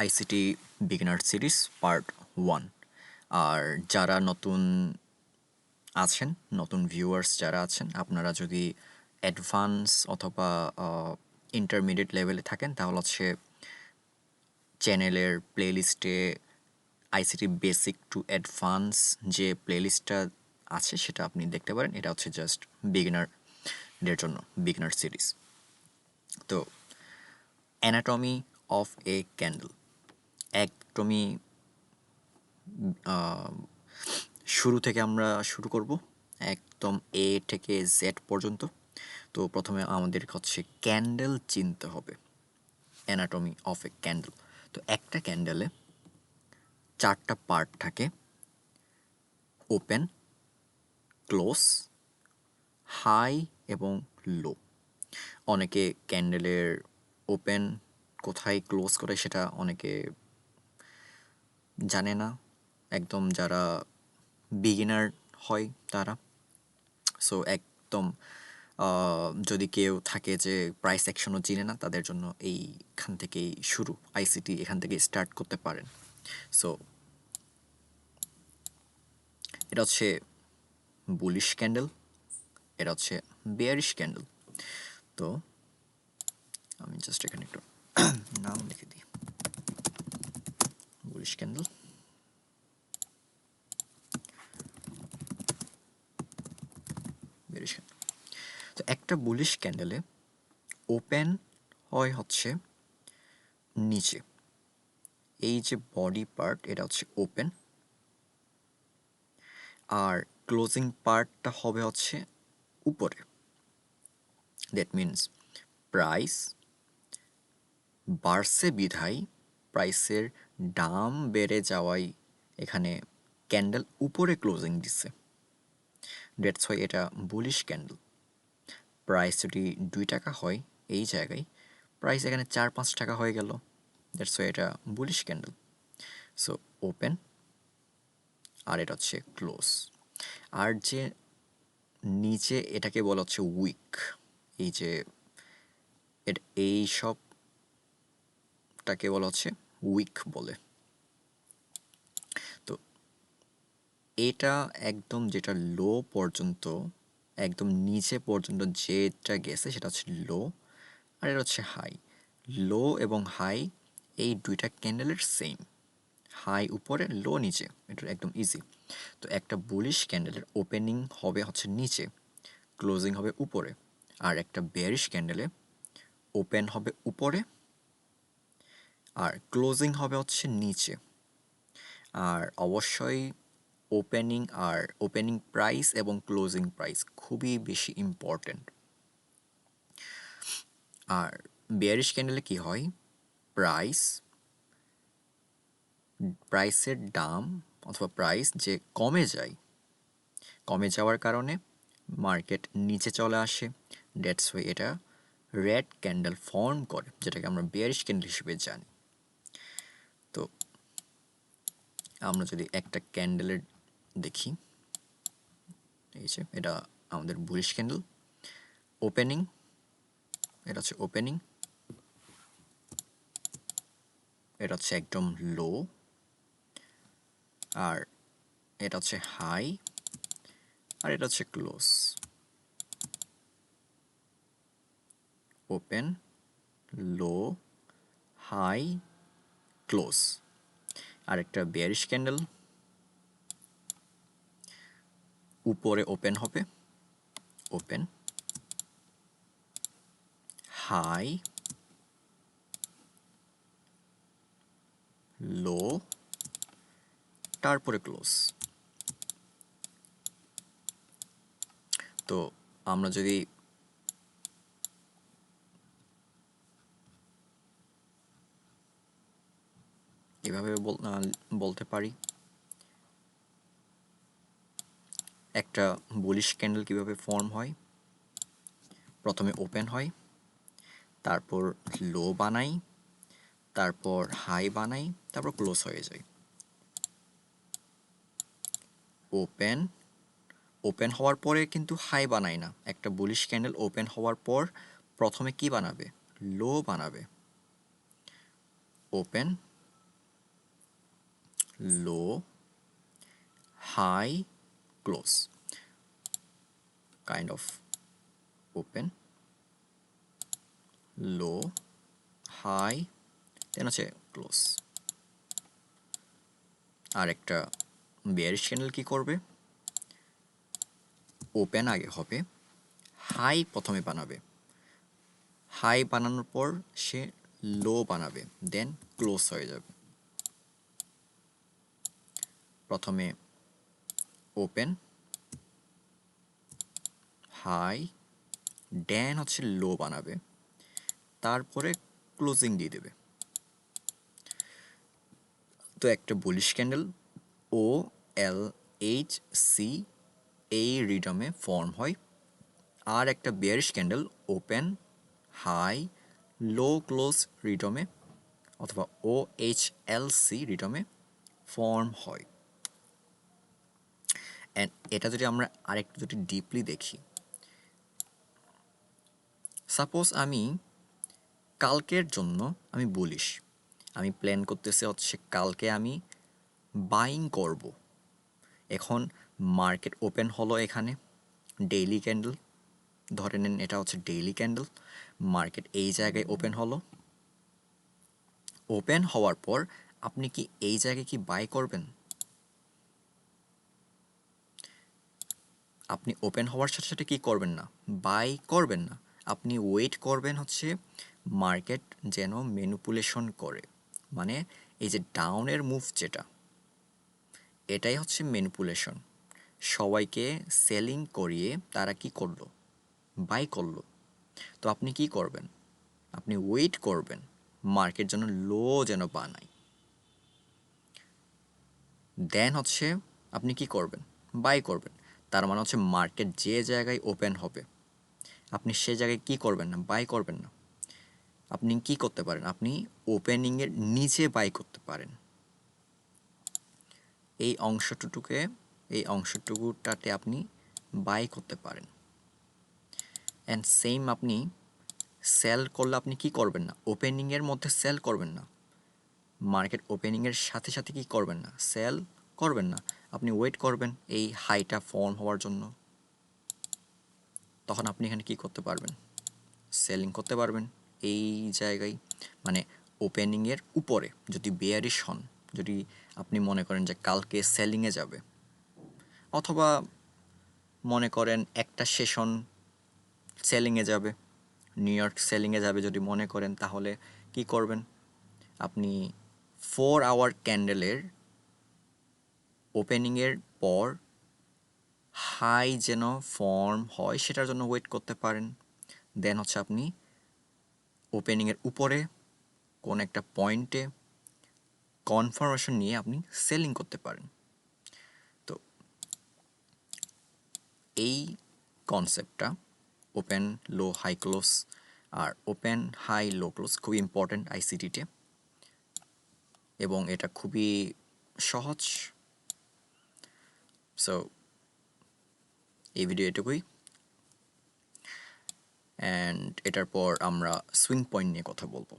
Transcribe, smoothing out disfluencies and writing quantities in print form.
ICT beginner series part 1। আর যারা নতুন আছেন, নতুন ভিউয়ার্স যারা আছেন, আপনারা যদি অ্যাডভান্স অথবা ইন্টারমিডিয়েট লেভেলে থাকেন তাহলে হচ্ছে চ্যানেলের প্লেলিস্টে আইসিটি বেসিক টু অ্যাডভান্স যে প্লেলিস্টটা আছে সেটা আপনি দেখতে পারেন। এটা হচ্ছে জাস্ট বিগিনারদের জন্য, বিগিনার সিরিজ। তো অ্যানাটমি অফ এ ক্যান্ডেল, একদমই শুরু থেকে আমরা শুরু করব, একদম এ থেকে জেড পর্যন্ত। তো প্রথমে আমাদের হচ্ছে ক্যান্ডেল চিনতে হবে, অ্যানাটমি অফ এ ক্যান্ডেল। তো একটা ক্যান্ডেলে 4টা পার্ট থাকে: ওপেন, ক্লোজ, হাই এবং লো। অনেকে ক্যান্ডেলের ওপেন কোথায় ক্লোজ করে সেটা অনেকে জানে না, একদম যারা বিগিনার হয় তারা। সো একদম যদি কেউ থাকে যে প্রাইস অ্যাকশনও চিনে না, তাদের জন্য এইখান থেকেই শুরু, আইসিটি এখান থেকে স্টার্ট করতে পারেন। সো এটা হচ্ছে বুলিশ ক্যান্ডেল, এটা হচ্ছে বেয়ারিশ ক্যান্ডেল। তো আমি জাস্ট এখানে একটু নাম লিখে দিই, বুলিশ ক্যান্ডেল, বেয়ারিশ ক্যান্ডেল। তো একটা বুলিশ ক্যান্ডেলে ওপেন হয় হচ্ছে নিচে, এই যে বডি পার্ট এটা হচ্ছে ওপেন, আর ক্লোজিং পার্টটা হবে হচ্ছে উপরে। দ্যাট মিনস প্রাইস বাড়ছে বিধায়, প্রাইসের দাম বেড়ে যাওয়ায় এখানে ক্যান্ডেল উপরে ক্লোজিং দিচ্ছে। দ্যাটস হয় এটা বুলিশ ক্যান্ডেল। প্রাইস যদি 2 টাকা হয় এই জায়গায়, প্রাইস এখানে 4-5 টাকা হয়ে গেল, দ্যাটস হয় এটা বুলিশ ক্যান্ডেল। সো ওপেন, আর এটা হচ্ছে ক্লোজ। আর যে নিচে এটাকে বলা হচ্ছে উইক, এই যে এই সবটাকে বলা হচ্ছে উইক বলে। তো এটা একদম যেটা লো পর্যন্ত, একদম নিচে পর্যন্ত যেটা গেছে সেটা হচ্ছে লো, আর এটা হচ্ছে হাই। লো এবং হাই এই দুইটা ক্যান্ডেলের সেম, হাই উপরে, লো নিচে, এটা একদম ইজি। তো একটা বুলিশ ক্যান্ডেলের ওপেনিং হবে হচ্ছে নিচে, ক্লোজিং হবে উপরে। আর একটা বেয়ারিশ ক্যান্ডেলে ওপেন হবে উপরে আর ক্লোজিং হবে হচ্ছে নিচে। আর অবশ্যই ওপেনিং প্রাইস এবং ক্লোজিং প্রাইস খুবই বেশি ইম্পর্ট্যান্ট। আর বেয়ারিশ ক্যান্ডেলে কি হয়, প্রাইসের দাম অথবা প্রাইস যে কমে যায়, কমে যাওয়ার কারণে মার্কেট নিচে চলে আসে। দ্যাটস ওয়াই এটা রেড ক্যান্ডেল ফর্ম করে, যেটাকে আমরা বেয়ারিশ ক্যান্ডেল হিসেবে জানি। তো আমরা যদি একটা ক্যান্ডেলের দেখি, এই যে এটা আমাদের বুলিশ ক্যান্ডেল। ওপেনিং, এটা হচ্ছে ওপেনিং, এটা হচ্ছে একদম লো, আর এটা হচ্ছে হাই, আর এটা হচ্ছে ক্লোজ। ওপেন, লো, হাই, ক্লোজ। আর একটা বেয়ারিশ ক্যান্ডেল, উপরে ওপেন হবে, ওপেন, হাই, লো, তারপরে ক্লোজ। তো আমরা যদি এভাবে বলতে পারি, একটা বুলিশ ক্যান্ডেল কিভাবে ফর্ম হয়, প্রথমে ওপেন হয়, তারপর লো বানাই, তারপর হাই বানাই, তারপর ক্লোজ হয়ে যায়। ওপেন, ওপেন হওয়ার পরে কিন্তু হাই বানায় না। একটা বুলিশ ক্যান্ডেল ওপেন হওয়ার পর প্রথমে কি বানাবে, লো বানাবে। Open, low, high, close, kind of open, low, high, দেন হচ্ছে ক্লোজ। আর একটা বেয়ারিশ ক্যান্ডেল কি করবে, ওপেন আগে হবে, হাই প্রথমে বানাবে, হাই বানানোর পর সে লো বানাবে, দেন ক্লোজ হয়ে যাবে। প্রথমে ওপেন, হাই, দেন হচ্ছে লো বানাবে, তারপরে ক্লোজিং দিয়ে দেবে। তো একটা bullish candle O L H C এই রিডমে ফর্ম হয়, আর একটা bearish candle open, high, low, close রিডমে অথবা ও এইচ এল সি রিডমে ফর্ম হয়। অ্যান্ড এটা যদি আমরা আরেকটু যদি ডিপলি দেখি, সাপোজ আমি কালকের জন্য আমি বুলিশ, আমি প্ল্যান করতেছি হচ্ছে কালকে আমি বাইং করব। এখন মার্কেট ওপেন হলো, এখানে ডেইলি ক্যান্ডেল, ধরে নেন এটা হচ্ছে ডেইলি ক্যান্ডেল, মার্কেট এই জায়গায় ওপেন হলো। ওপেন হওয়ার পর আপনি কি এই জায়গায় কি বাই করবেন? আপনি ওপেন হওয়ার সাথে সাথে কি করবেন না, বাই করবেন না, আপনি ওয়েট করবেন হচ্ছে মার্কেট যেন ম্যানিপুলেশন করে। মানে এই যে ডাউনের মুভ যেটা, এটাই হচ্ছে ম্যানিপুলেশন। সবাইকে সেলিং করিয়ে তারা কি করলো, বাই করলো। তো আপনি কি করবেন, আপনি ওয়েট করবেন মার্কেট যেন লো যেন বানায়, দেন হচ্ছে আপনি কি করবেন, বাই করবেন। তার মানে হচ্ছে মার্কেট যে জায়গায় ওপেন হবে আপনি সে জায়গায় কি করবেন না, বাই করবেন না। আপনি কি করতে পারেন, আপনি ওপেনিংয়ের নিচে বাই করতে পারেন। এই অংশটুকুটাতে আপনি বাই করতে পারেন। অ্যান্ড সেম আপনি সেল করলে আপনি কি করবেন না, ওপেনিংয়ের মধ্যে সেল করবেন না, মার্কেট ওপেনিংয়ের সাথে সাথে কি করবেন না, সেল করবেন না। আপনি ওয়েট করবেন এই হাইটা ফর্ম হওয়ার জন্য, তখন আপনি এখানে কি করতে পারবেন, সেলিং করতে পারবেন এই জায়গায়। মানে ওপেনিংয়ের উপরে যদি বেয়ারিশ হন, যদি আপনি মনে করেন যে কালকে সেলিংয়ে যাবে, অথবা মনে করেন একটা সেশন সেলিংয়ে যাবে, নিউ ইয়র্ক সেলিংয়ে যাবে যদি মনে করেন, তাহলে কি করবেন, আপনি 4 আওয়ার ক্যান্ডেলের ওপেনিংয়ের পর হাই যেন ফর্ম হয় সেটার জন্য ওয়েট করতে পারেন। দেন হচ্ছে আপনি ওপেনিংয়ের উপরে কোন একটা পয়েন্টে কনফার্মেশন নিয়ে আপনি সেলিং করতে পারেন। তো এই কনসেপ্টটা ওপেন, লো, হাই, ক্লোজ আর ওপেন, হাই, লো, ক্লোজ খুবই ইম্পর্ট্যান্ট আইসিটিতে, এবং এটা খুবই সহজ। সো এই ভিডিও এটুকুই, অ্যান্ড এটার পর আমরা সুইং পয়েন্ট নিয়ে কথা বলবো।